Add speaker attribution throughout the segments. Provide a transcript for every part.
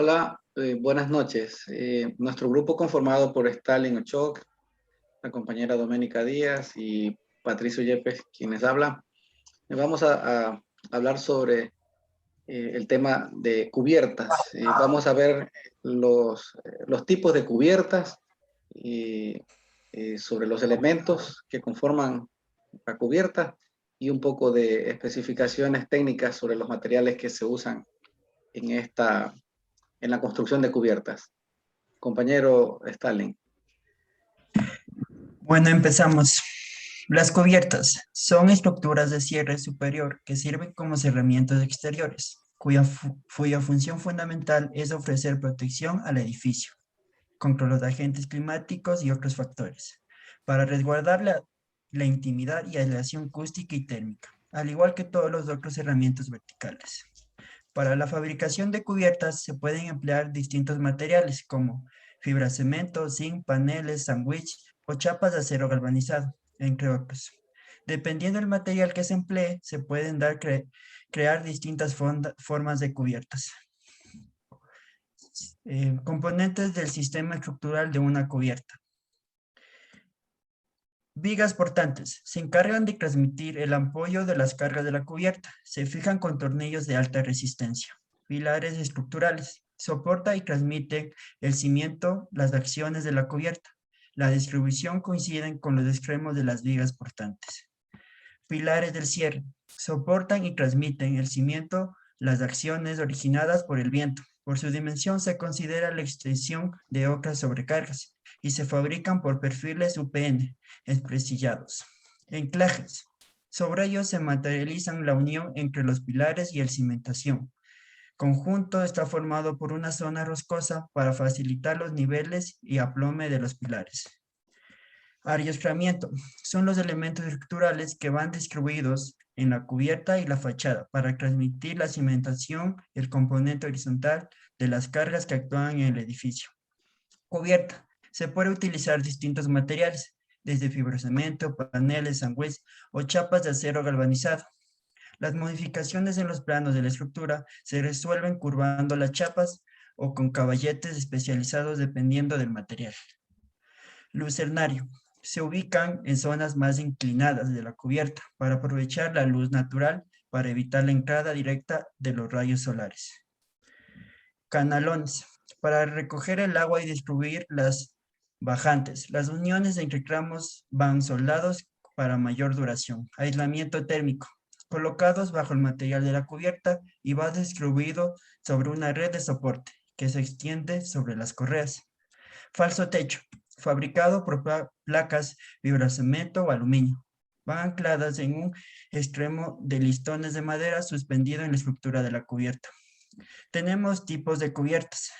Speaker 1: Hola, buenas noches. Nuestro grupo conformado por Stalin Ochoa, la compañera Doménica Díaz y Patricio Yepes, quienes hablan. Vamos a hablar sobre el tema de cubiertas. Vamos a ver los tipos de cubiertas y sobre los elementos que conforman la cubierta y un poco de especificaciones técnicas sobre los materiales que se usan en en la construcción de cubiertas. Compañero Stalin.
Speaker 2: Bueno, empezamos. Las cubiertas son estructuras de cierre superior que sirven como cerramientos exteriores, cuya función fundamental es ofrecer protección al edificio contra los agentes climáticos y otros factores, para resguardar la intimidad y aislación acústica y térmica, al igual que todos los otros herramientas verticales. Para la fabricación de cubiertas se pueden emplear distintos materiales como fibra cemento, zinc, paneles, sándwich o chapas de acero galvanizado, entre otros. Dependiendo del material que se emplee, se pueden crear distintas formas de cubiertas. Componentes del sistema estructural de una cubierta. Vigas portantes. Se encargan de transmitir el apoyo de las cargas de la cubierta. Se fijan con tornillos de alta resistencia. Pilares estructurales. Soporta y transmite el cimiento, las acciones de la cubierta. La distribución coinciden con los extremos de las vigas portantes. Pilares del cierre. Soportan y transmiten el cimiento, las acciones originadas por el viento. Por su dimensión se considera la extensión de otras sobrecargas y se fabrican por perfiles UPN, espresillados. Enclajes. Sobre ellos se materializan la unión entre los pilares y el cimentación. Conjunto está formado por una zona roscosa para facilitar los niveles y aplome de los pilares. Ariostramiento. Son los elementos estructurales que van distribuidos en la cubierta y la fachada para transmitir la cimentación, el componente horizontal de las cargas que actúan en el edificio. Cubierta. Se puede utilizar distintos materiales, desde fibrocemento, paneles, sándwich o chapas de acero galvanizado. Las modificaciones en los planos de la estructura se resuelven curvando las chapas o con caballetes especializados dependiendo del material. Lucernario. Se ubican en zonas más inclinadas de la cubierta para aprovechar la luz natural para evitar la entrada directa de los rayos solares. Canalones. Para recoger el agua y distribuir las bajantes. Las uniones entre tramos van soldados para mayor duración. Aislamiento térmico. Colocados bajo el material de la cubierta y va distribuido sobre una red de soporte que se extiende sobre las correas. Falso techo. Fabricado por placas fibrocemento o aluminio. Van ancladas en un extremo de listones de madera suspendido en la estructura de la cubierta. Tenemos tipos de cubiertas,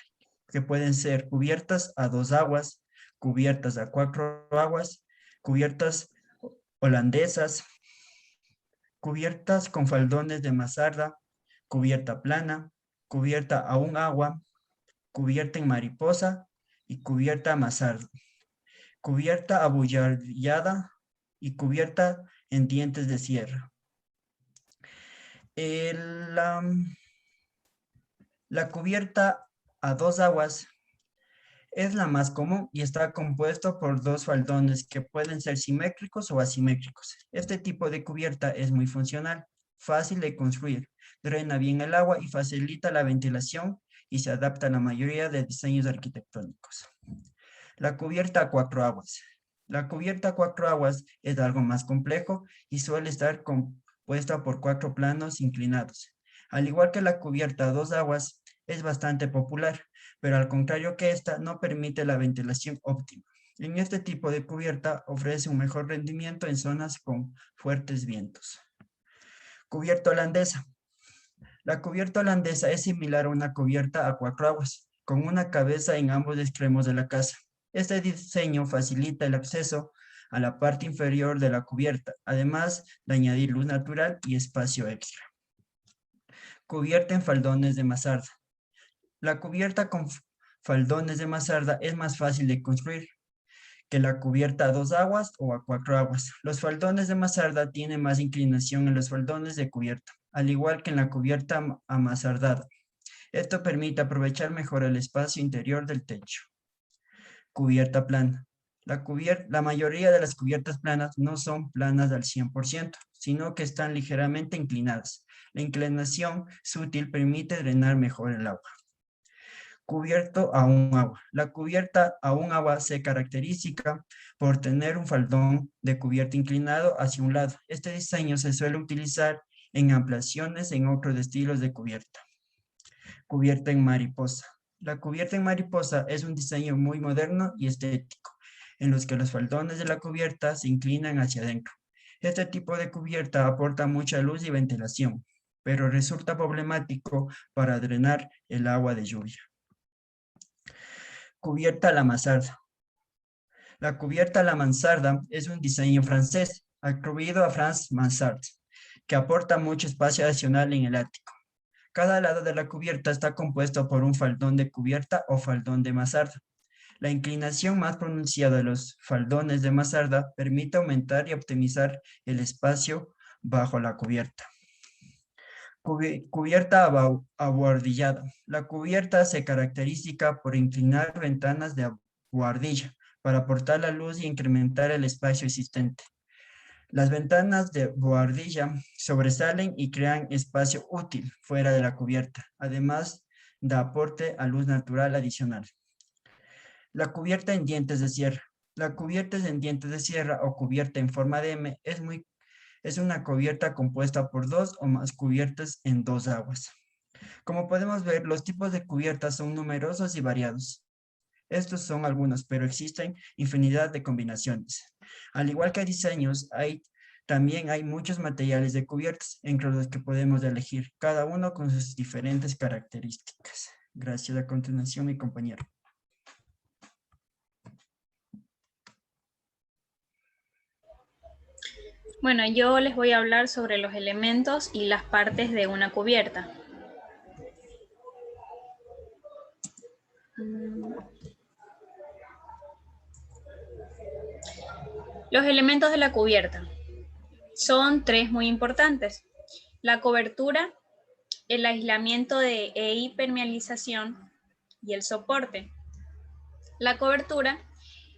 Speaker 2: que pueden ser cubiertas a 2 aguas, cubiertas a 4 aguas, cubiertas holandesas, cubiertas con faldones de mansarda, cubierta plana, cubierta a 1 agua, cubierta en mariposa y cubierta a mansarda, cubierta abullardada y cubierta en dientes de sierra. La cubierta a 2 aguas es la más común y está compuesto por 2 faldones que pueden ser simétricos o asimétricos. Este tipo de cubierta es muy funcional, fácil de construir, drena bien el agua y facilita la ventilación y se adapta a la mayoría de diseños arquitectónicos. La cubierta a 4 aguas. La cubierta a 4 aguas es algo más complejo y suele estar compuesta por 4 planos inclinados. Al igual que la cubierta a 2 aguas, es bastante popular, pero al contrario que esta, no permite la ventilación óptima. En este tipo de cubierta ofrece un mejor rendimiento en zonas con fuertes vientos. Cubierta holandesa. La cubierta holandesa es similar a una cubierta a 4 aguas, con una cabeza en ambos extremos de la casa. Este diseño facilita el acceso a la parte inferior de la cubierta, además de añadir luz natural y espacio extra. Cubierta en faldones de mansarda. La cubierta con faldones de mansarda es más fácil de construir que la cubierta a 2 aguas o a 4 aguas. Los faldones de mansarda tienen más inclinación en los faldones de cubierta, al igual que en la cubierta amansardada. Esto permite aprovechar mejor el espacio interior del techo. Cubierta plana. La mayoría de las cubiertas planas no son planas al 100%, sino que están ligeramente inclinadas. La inclinación sutil permite drenar mejor el agua. Cubierto a un agua. La cubierta a un agua se caracteriza por tener un faldón de cubierta inclinado hacia un lado. Este diseño se suele utilizar en ampliaciones en otros estilos de cubierta. Cubierta en mariposa. La cubierta en mariposa es un diseño muy moderno y estético, en los que los faldones de la cubierta se inclinan hacia adentro. Este tipo de cubierta aporta mucha luz y ventilación, pero resulta problemático para drenar el agua de lluvia. Cubierta a la mansarda. La cubierta a la mansarda es un diseño francés, atribuido a Franz Mansart, que aporta mucho espacio adicional en el ático. Cada lado de la cubierta está compuesto por un faldón de cubierta o faldón de mansarda. La inclinación más pronunciada de los faldones de mansarda permite aumentar y optimizar el espacio bajo la cubierta. Cubierta abuhardillada. La cubierta se caracteriza por inclinar ventanas de buhardilla para aportar la luz y incrementar el espacio existente. Las ventanas de buhardilla sobresalen y crean espacio útil fuera de la cubierta, además da aporte a luz natural adicional. La cubierta en dientes de sierra. La cubierta en dientes de sierra o cubierta en forma de M es una cubierta compuesta por dos o más cubiertas en dos aguas. Como podemos ver, los tipos de cubiertas son numerosos y variados. Estos son algunos, pero existen infinidad de combinaciones. Al igual que diseños, también hay muchos materiales de cubiertas, entre los que podemos elegir, cada uno con sus diferentes características. Gracias. A continuación, mi compañero.
Speaker 3: Bueno, yo les voy a hablar sobre los elementos y las partes de una cubierta. Los elementos de la cubierta son tres muy importantes: la cobertura, el aislamiento e impermeabilización y el soporte. La cobertura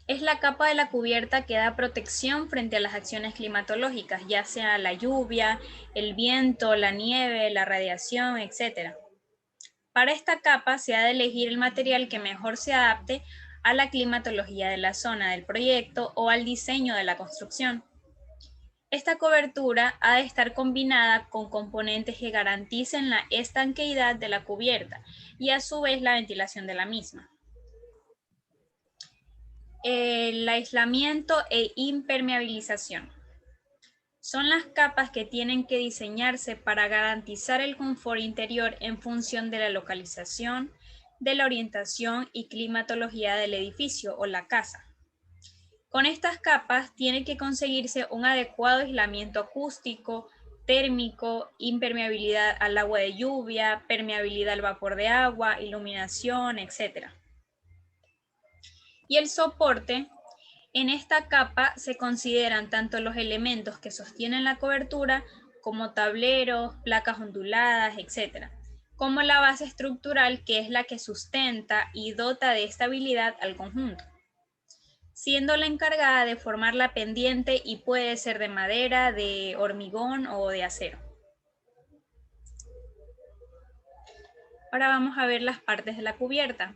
Speaker 3: es la capa de la cubierta que da protección frente a las acciones climatológicas, ya sea la lluvia, el viento, la nieve, la radiación, etc. Para esta capa se ha de elegir el material que mejor se adapte a la climatología de la zona del proyecto o al diseño de la construcción. Esta cobertura ha de estar combinada con componentes que garanticen la estanqueidad de la cubierta y a su vez la ventilación de la misma. El aislamiento e impermeabilización son las capas que tienen que diseñarse para garantizar el confort interior en función de la localización, de la orientación y climatología del edificio o la casa. Con estas capas tiene que conseguirse un adecuado aislamiento acústico, térmico, impermeabilidad al agua de lluvia, permeabilidad al vapor de agua, iluminación, etc. Y el soporte. En esta capa se consideran tanto los elementos que sostienen la cobertura, como tableros, placas onduladas, etc., como la base estructural, que es la que sustenta y dota de estabilidad al conjunto, siendo la encargada de formar la pendiente y puede ser de madera, de hormigón o de acero. Ahora vamos a ver las partes de la cubierta.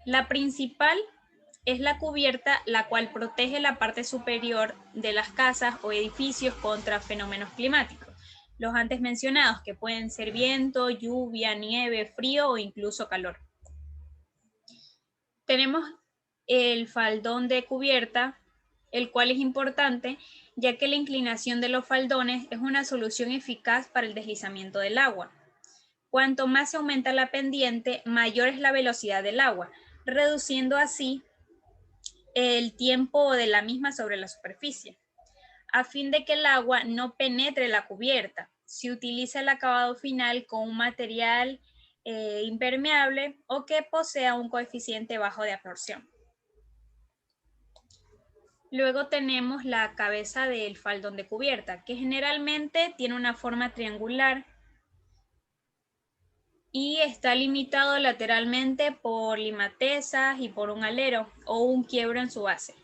Speaker 3: La principal es la cubierta, la cual protege la parte superior de las casas o edificios contra fenómenos climáticos, los antes mencionados, que pueden ser viento, lluvia, nieve, frío o incluso calor. Tenemos el faldón de cubierta, el cual es importante, ya que la inclinación de los faldones es una solución eficaz para el deslizamiento del agua. Cuanto más se aumenta la pendiente, mayor es la velocidad del agua, reduciendo así el tiempo de la misma sobre la superficie. A fin de que el agua no penetre la cubierta, se utiliza el acabado final con un material impermeable o que posea un coeficiente bajo de absorción. Luego tenemos la cabeza del faldón de cubierta, que generalmente tiene una forma triangular y está limitado lateralmente por limatesas y por un alero o un quiebro en su base.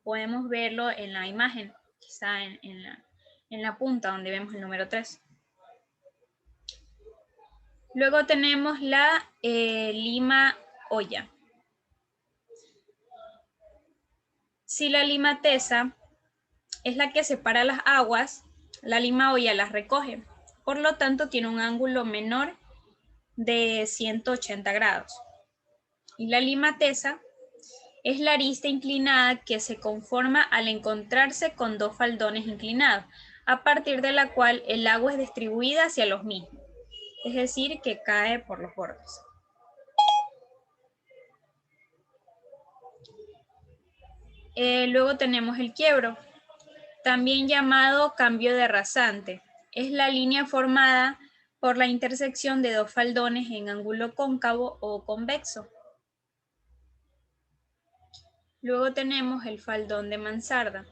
Speaker 3: Podemos verlo en la imagen, quizá en la punta donde vemos el número 3. Luego tenemos la lima olla. Si la limatesa es la que separa las aguas, la lima olla las recoge. Por lo tanto, tiene un ángulo menor de 180 grados. Y la limatesa es la arista inclinada que se conforma al encontrarse con dos faldones inclinados, a partir de la cual el agua es distribuida hacia los mismos, es decir, que cae por los bordes. Luego tenemos el quiebro, también llamado cambio de rasante. Es la línea formada por la intersección de dos faldones en ángulo cóncavo o convexo. Luego tenemos el faldón de mansarda.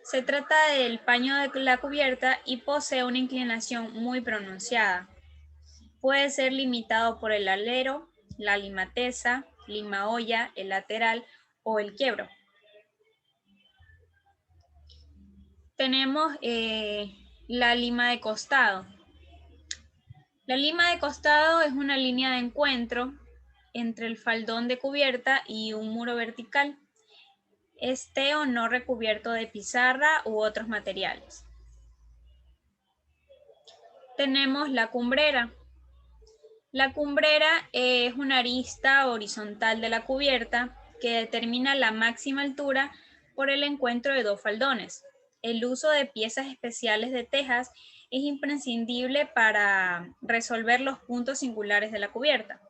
Speaker 3: Se trata del paño de la cubierta y posee una inclinación muy pronunciada. Puede ser limitado por el alero, la limatesa, lima olla, el lateral o el quiebro. Tenemos la lima de costado. La lima de costado es una línea de encuentro entre el faldón de cubierta y un muro vertical, esté o no recubierto de pizarra u otros materiales. Tenemos la cumbrera. La cumbrera es una arista horizontal de la cubierta que determina la máxima altura por el encuentro de dos faldones. El uso de piezas especiales de tejas es imprescindible para resolver los puntos singulares de la cubierta,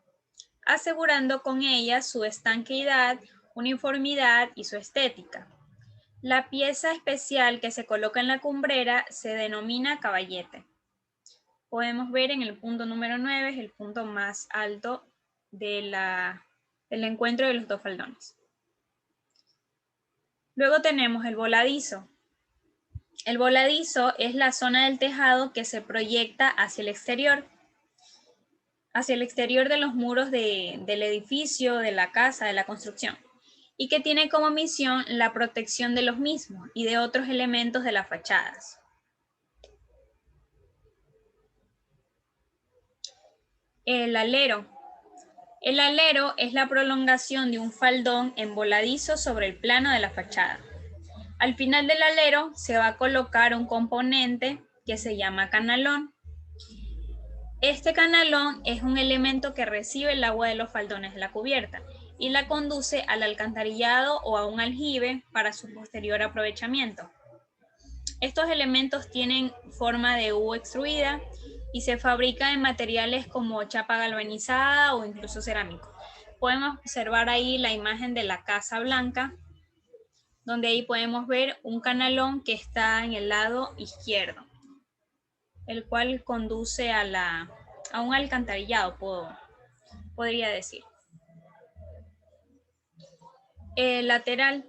Speaker 3: asegurando con ellas su estanqueidad, uniformidad y su estética. La pieza especial que se coloca en la cumbrera se denomina caballete. Podemos ver en el punto número 9, es el punto más alto del encuentro de los dos faldones. Luego tenemos el voladizo. El voladizo es la zona del tejado que se proyecta hacia el exterior de los muros del edificio, de la casa, de la construcción, y que tiene como misión la protección de los mismos y de otros elementos de las fachadas. El alero. El alero es la prolongación de un faldón en voladizo sobre el plano de la fachada. Al final del alero se va a colocar un componente que se llama canalón. Este canalón es un elemento que recibe el agua de los faldones de la cubierta y la conduce al alcantarillado o a un aljibe para su posterior aprovechamiento. Estos elementos tienen forma de U extruida y se fabrican en materiales como chapa galvanizada o incluso cerámico. Podemos observar ahí la imagen de la Casa Blanca, donde ahí podemos ver un canalón que está en el lado izquierdo, el cual conduce a un alcantarillado, podría decir. El lateral.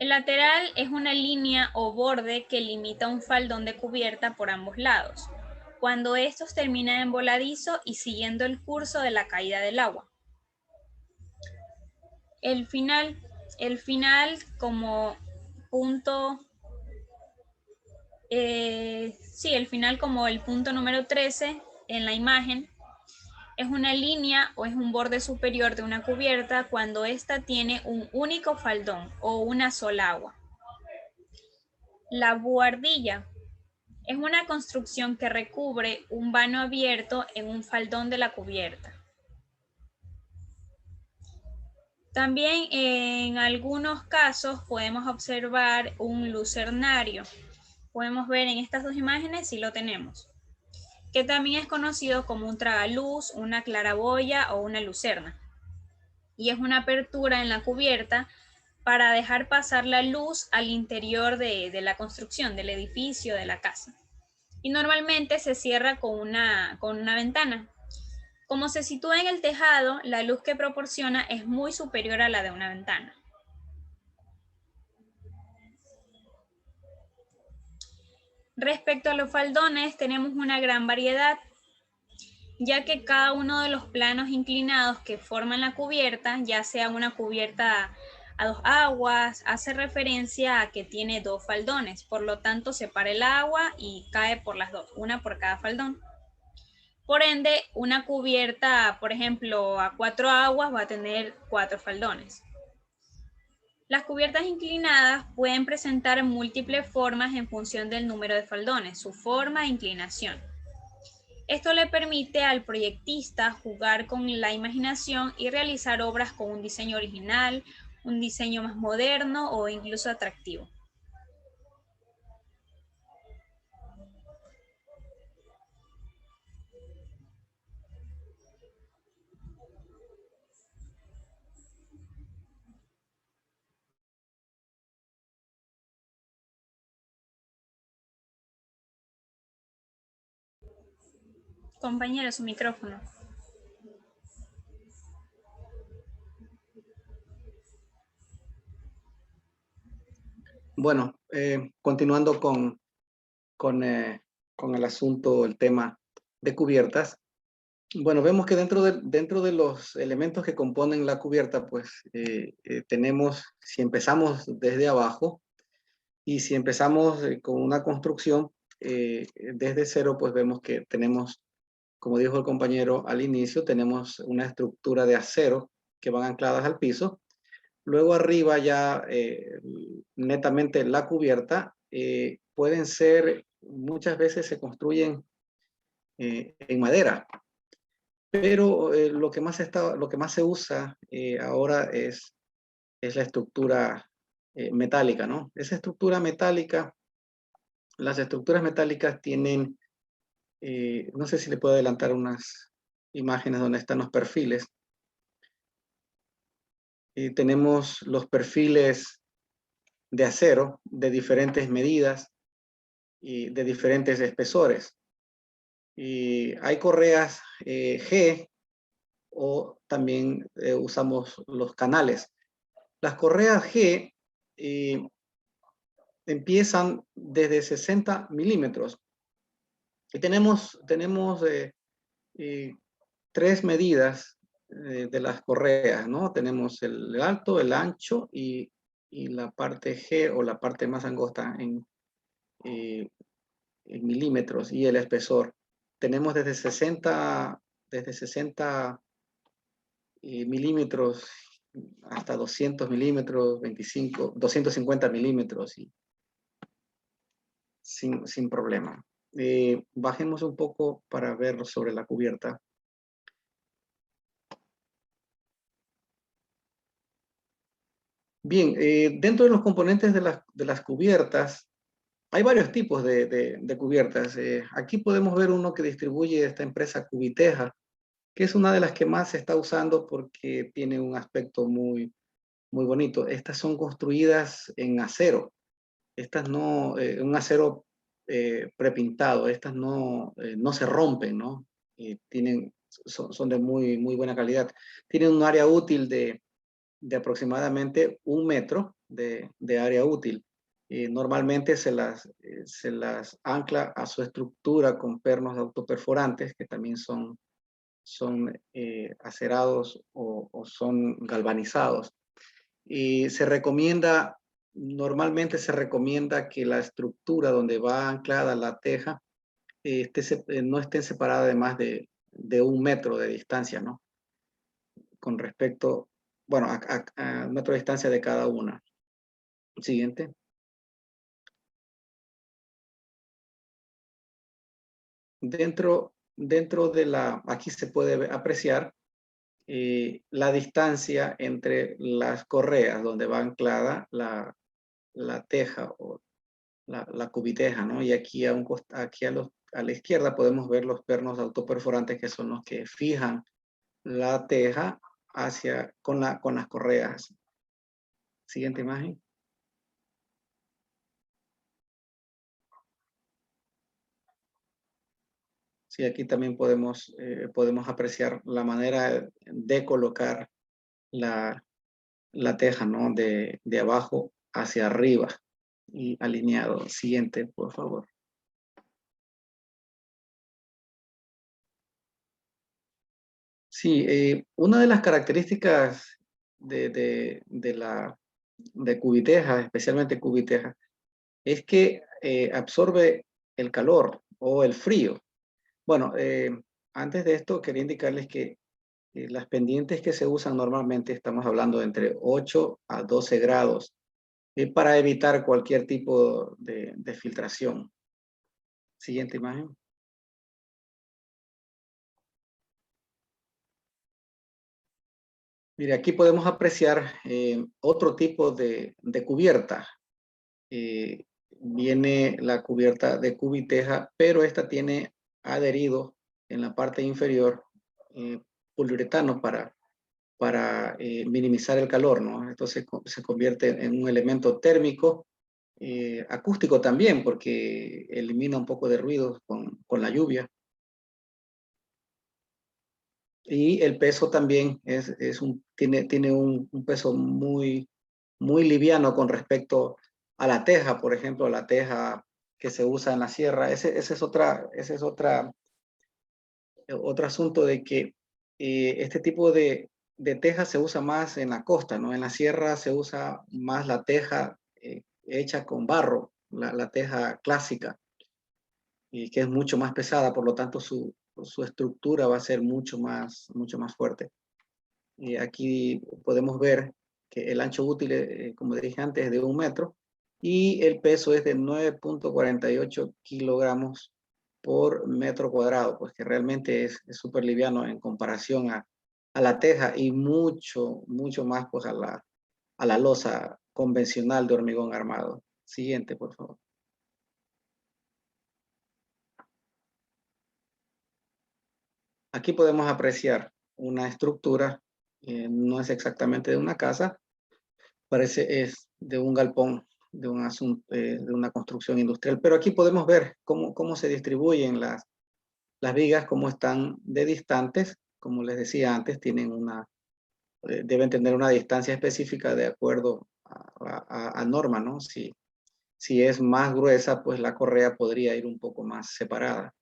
Speaker 3: El lateral es una línea o borde que limita un faldón de cubierta por ambos lados, cuando estos terminan en voladizo y siguiendo el curso de la caída del agua. El final como punto, el final como el punto número 13 en la imagen, es una línea o es un borde superior de una cubierta cuando ésta tiene un único faldón o una sola agua. La buhardilla es una construcción que recubre un vano abierto en un faldón de la cubierta. También en algunos casos podemos observar un lucernario. Podemos ver en estas dos imágenes si lo tenemos, que también es conocido como un tragaluz, una claraboya o una lucerna. Y es una apertura en la cubierta para dejar pasar la luz al interior de la construcción, del edificio, de la casa. Y normalmente se cierra con una ventana. Como se sitúa en el tejado, la luz que proporciona es muy superior a la de una ventana. Respecto a los faldones, tenemos una gran variedad. ya que cada uno de los planos inclinados que forman la cubierta, ya sea una cubierta a dos aguas, hace referencia a que tiene dos faldones, por lo tanto separa el agua y cae por las dos, una por cada faldón. Por ende, una cubierta, por ejemplo, a 4 aguas va a tener 4 faldones. Las cubiertas inclinadas pueden presentar múltiples formas en función del número de faldones, su forma e inclinación. Esto le permite al proyectista jugar con la imaginación y realizar obras con un diseño original, un diseño más moderno o incluso atractivo. Compañero, su micrófono.
Speaker 1: Bueno, continuando con el asunto, el tema de cubiertas. Bueno, vemos que dentro de los elementos que componen la cubierta, pues tenemos, si empezamos desde abajo y si empezamos con una construcción desde cero, pues vemos que tenemos, como dijo el compañero al inicio, tenemos una estructura de acero que van ancladas al piso. Luego arriba ya netamente la cubierta pueden ser, muchas veces se construyen en madera, pero lo que más se usa ahora es la estructura metálica, ¿no? Esa estructura metálica, las estructuras metálicas tienen, no sé si le puedo adelantar unas imágenes donde están los perfiles. Tenemos los perfiles de acero de diferentes medidas y de diferentes espesores. Y hay correas G o también usamos los canales. Las correas G empiezan desde 60 milímetros y tenemos tres medidas de las correas, ¿no? Tenemos el alto, el ancho y la parte G o la parte más angosta en milímetros y el espesor. Tenemos desde 60 milímetros hasta 200 milímetros, 25, 250 milímetros y sin problema. Bajemos un poco para ver sobre la cubierta. Bien, dentro de los componentes de las cubiertas, hay varios tipos de cubiertas. Aquí podemos ver uno que distribuye esta empresa Cubiteja, que es una de las que más se está usando porque tiene un aspecto muy bonito. Estas son construidas en acero. Estas no, un acero prepintado. Estas no se rompen, ¿no? Son de muy buena calidad. Tienen un área útil de aproximadamente 1 metro de área útil. Normalmente se las ancla a su estructura con pernos autoperforantes, que también son acerados o son galvanizados. Y normalmente se recomienda que la estructura donde va anclada la teja no esté separada de más de 1 metro de distancia, ¿no? Con respecto, bueno, a metro de distancia de cada una. Siguiente. Dentro de aquí se puede apreciar la distancia entre las correas donde va anclada la teja o la cubiteja, ¿no? Y aquí a la izquierda podemos ver los pernos autoperforantes, que son los que fijan la teja con las correas. Siguiente imagen. Sí, aquí también podemos apreciar la manera de colocar la teja, ¿no? De abajo hacia arriba y alineado. Siguiente, por favor. Sí, una de las características de cubiteja, especialmente cubiteja, es que absorbe el calor o el frío. Bueno, antes de esto quería indicarles que las pendientes que se usan normalmente, estamos hablando de entre 8 a 12 grados, para evitar cualquier tipo de filtración. Siguiente imagen. Mire, aquí podemos apreciar otro tipo de cubierta. Viene la cubierta de cubiteja, pero esta tiene adherido en la parte inferior poliuretano para minimizar el calor, ¿no? Esto se convierte en un elemento térmico, acústico también, porque elimina un poco de ruido con la lluvia. Y el peso también tiene un peso muy liviano con respecto a la teja, por ejemplo, la teja que se usa en la sierra. Ese es otro asunto de que este tipo de teja se usa más en la costa, ¿no? En la sierra se usa más la teja hecha con barro, la teja clásica, y que es mucho más pesada, por lo tanto su estructura va a ser mucho más fuerte. Y aquí podemos ver que el ancho útil, como dije antes, es de 1 metro y el peso es de 9.48 kilogramos por metro cuadrado, pues que realmente es súper liviano en comparación a la teja y mucho más pues a la losa convencional de hormigón armado. Siguiente, por favor. Aquí podemos apreciar una estructura, no es exactamente de una casa, parece es de un galpón, de un asunto, de una construcción industrial. Pero aquí podemos ver cómo se distribuyen las vigas, cómo están de distantes. Como les decía antes, deben tener una distancia específica de acuerdo a norma, ¿no? Si es más gruesa, pues la correa podría ir un poco más separada.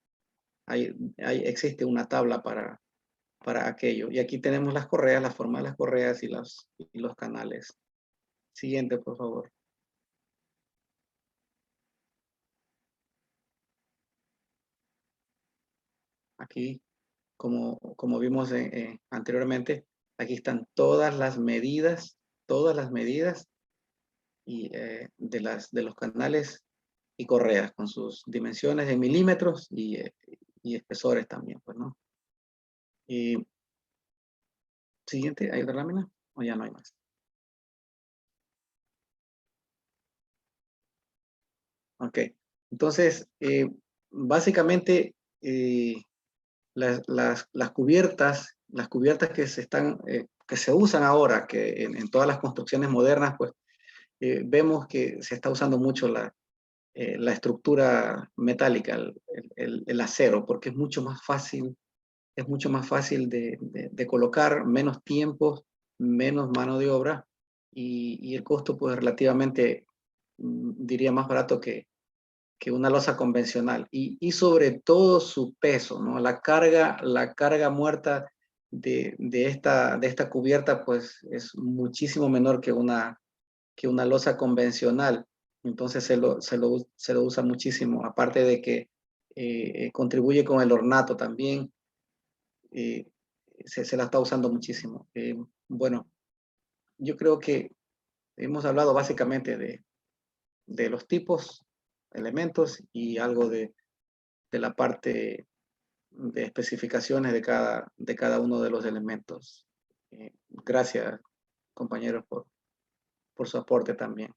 Speaker 1: Existe una tabla para aquello. Y aquí tenemos las correas, la forma de las correas y los canales. Siguiente, por favor. Aquí, como vimos anteriormente, aquí están todas las medidas y, de los canales y correas con sus dimensiones en milímetros y espesores también, pues, ¿no? Y siguiente, ¿hay otra lámina? ¿O ya no hay más? Ok. Entonces, básicamente, las cubiertas que se usan ahora, que en todas las construcciones modernas, pues vemos que se está usando mucho la estructura metálica, el acero, porque es mucho más fácil de colocar, menos tiempo, menos mano de obra y el costo pues relativamente, diría, más barato que una losa convencional y sobre todo su peso, ¿no? La carga muerta de esta cubierta pues es muchísimo menor que una losa convencional. Entonces se lo usa muchísimo, aparte de que contribuye con el ornato también, eh, se la está usando muchísimo. Bueno, yo creo que hemos hablado básicamente de los tipos, elementos y algo de la parte de especificaciones de cada uno de los elementos. Gracias, compañeros, por su aporte también.